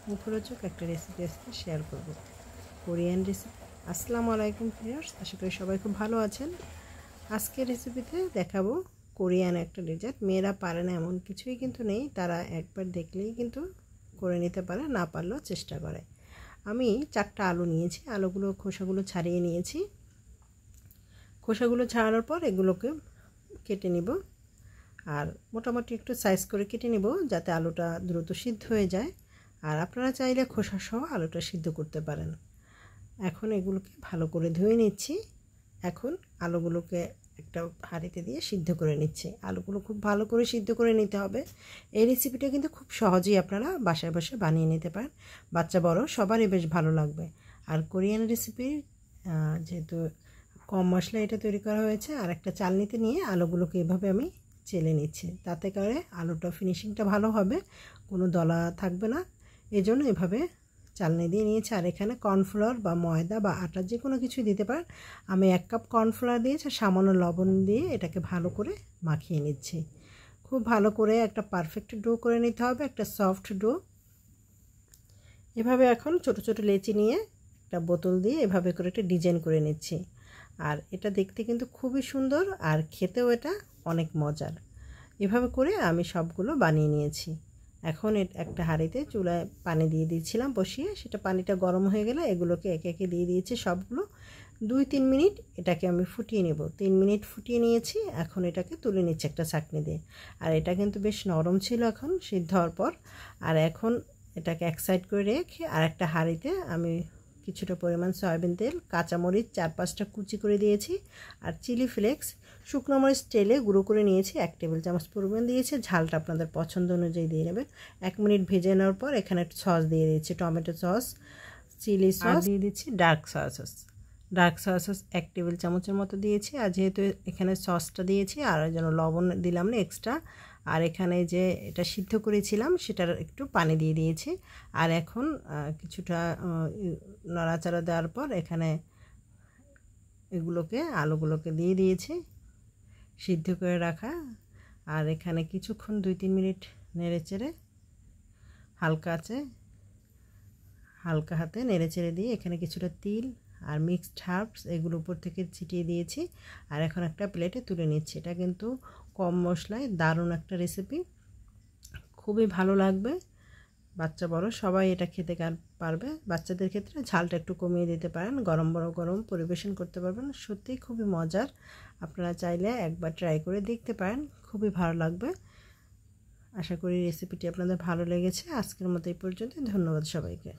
মুখরোচক একটা রেসিপি আজকে শেয়ার করব, কোরিয়ান রেসিপি। আসসালামু আলাইকুম ভিউয়ার্স, আশা করি সবাই খুব ভালো আছেন। আজকের রেসিপিতে দেখাবো কোরিয়ান একটা ডেজার্ট। মেয়েরা পারে না এমন কিছুই কিন্তু নেই, তারা একবার দেখলেই কিন্তু করে নিতে পারে, না পারলেও চেষ্টা করে। আমি 4টা আলু নিয়েছি, আলুগুলো খোসাগুলো ছাড়িয়ে নিয়েছি। খোসাগুলো ছাড়ানোর পর এগুলোকে কেটে নিব, আর মোটামুটি একটু সাইজ করে কেটে নিব যাতে আলুটা দ্রুত সিদ্ধ হয়ে যায়। আর আপনারা চাইলে খোসা সহ আলুটা সিদ্ধ করতে পারেন। এখন এগুলোকে ভালো করে ধুয়ে নিচ্ছি। এখন আলুগুলোকে একটা হাঁড়িতে দিয়ে সিদ্ধ করে নিচ্ছি। আলুগুলো খুব ভালো করে সিদ্ধ করে নিতে হবে। এই রেসিপিটা কিন্তু খুব সহজেই আপনারা বাসায় বসে বানিয়ে নিতে পারেন, বাচ্চা বড় সবারই বেশ ভালো লাগবে। আর কোরিয়ান রেসিপি যেহেতু কম মশলা এটা তৈরি করা হয়েছে, আর একটা চালনিতে নিয়ে আলুগুলোকে এভাবে আমি চেলে নিচ্ছি, তাতে করে আলুটা ফিনিশিংটা ভালো হবে, কোনো দলা থাকবে না। এই জন্য এভাবে চালনি দিয়ে নিয়েছি। আর এখানে কর্নফ্লাওয়ার বা ময়দা বা আটা যে কোনো কিছু দিতে পারেন। আমি 1 কাপ কর্নফ্লাওয়ার দিয়েছি, সামান্য লবণ দিয়ে এটাকে ভালো করে মাখিয়ে নিচ্ছি। খুব ভালো করে একটা পারফেক্ট ডো করে নিতে হবে, একটা সফট ডো। এভাবে এখন ছোট ছোট লেচি নিয়ে একটা বোতল দিয়ে এভাবে করে একটা ডিজাইন করে নিচ্ছি। আর এটা দেখতে কিন্তু খুবই সুন্দর, আর খেতেও এটা অনেক মজার। এভাবে করে আমি সবগুলো বানিয়ে নিয়েছি। এখন একটা হাঁড়িতে চুলায় পানি দিয়ে দিয়েছিলাম বসিয়ে, সেটা পানিটা গরম হয়ে গেলে এগুলোকে একে একে দিয়ে দিয়েছি সবগুলো। 2-3 মিনিট এটাকে আমি ফুটিয়ে নেব। 3 মিনিট ফুটিয়ে নিয়েছি, এখন এটাকে তুলে নিচ্ছি একটা ছাঁকনি দিয়ে। আর এটা কিন্তু বেশ নরম ছিল এখন সিদ্ধ হওয়ার পর। আর এখন এটাকে এক সাইড করে রেখে আর একটা হাঁড়িতে আমি কিছুটা পরিমাণ সয়াবিন তেল, কাঁচামরিচ 4-5টা কুচি করে দিয়েছি, আর চিলি ফ্লেক্স শুকনো মরিচ তেলে গুঁড়ো করে নিয়েছি 1 টেবিল চামচ পরিমাণ দিয়েছি। ঝালটা আপনাদের পছন্দ অনুযায়ী দিয়ে নেবেন। 1 মিনিট ভেজে নেওয়ার পর এখানে একটু সস দিয়ে দিয়েছি, টমেটো সস, চিলি সস দিয়ে দিচ্ছি, ডার্ক সস 1 টেবিল চামচের মতো দিয়েছি। আর যেহেতু এখানে সসটা দিয়েছি আর যেন লবণ দিলাম না এক্সট্রা। আর এখানে যে এটা সিদ্ধ করেছিলাম সেটার একটু পানি দিয়ে দিয়েছি। আর এখন কিছুটা নাড়াচাড়া দেওয়ার পর এখানে এগুলোকে আলুগুলোকে দিয়ে দিয়েছি সিদ্ধ করে রাখা। আর এখানে কিছুক্ষণ 2-3 মিনিট নেড়েচেড়ে হালকা হাতে নেড়েচেড়ে দিয়ে এখানে কিছুটা তিল আর মিক্সড হার্বস এগুলো উপর থেকে ছিটিয়ে দিয়েছি। আর এখন একটা প্লেটে তুলে নিচ্ছি। এটা কিন্তু কম মশলায় দারুণ একটা রেসিপি, খুবই ভালো লাগবে। বাচ্চা বড় সবাই এটা খেতে পারবে। বাচ্চাদের ক্ষেত্রে ঝালটা একটু কমিয়ে দিতে পারেন, গরম পরিবেশন করতে পারবেন। সত্যিই খুবই মজার, আপনারা চাইলে একবার ট্রাই করে দেখতে পারেন, খুবই ভালো লাগবে। আশা করি রেসিপিটি আপনাদের ভালো লেগেছে। আজকের মতো এই পর্যন্ত, ধন্যবাদ সবাইকে।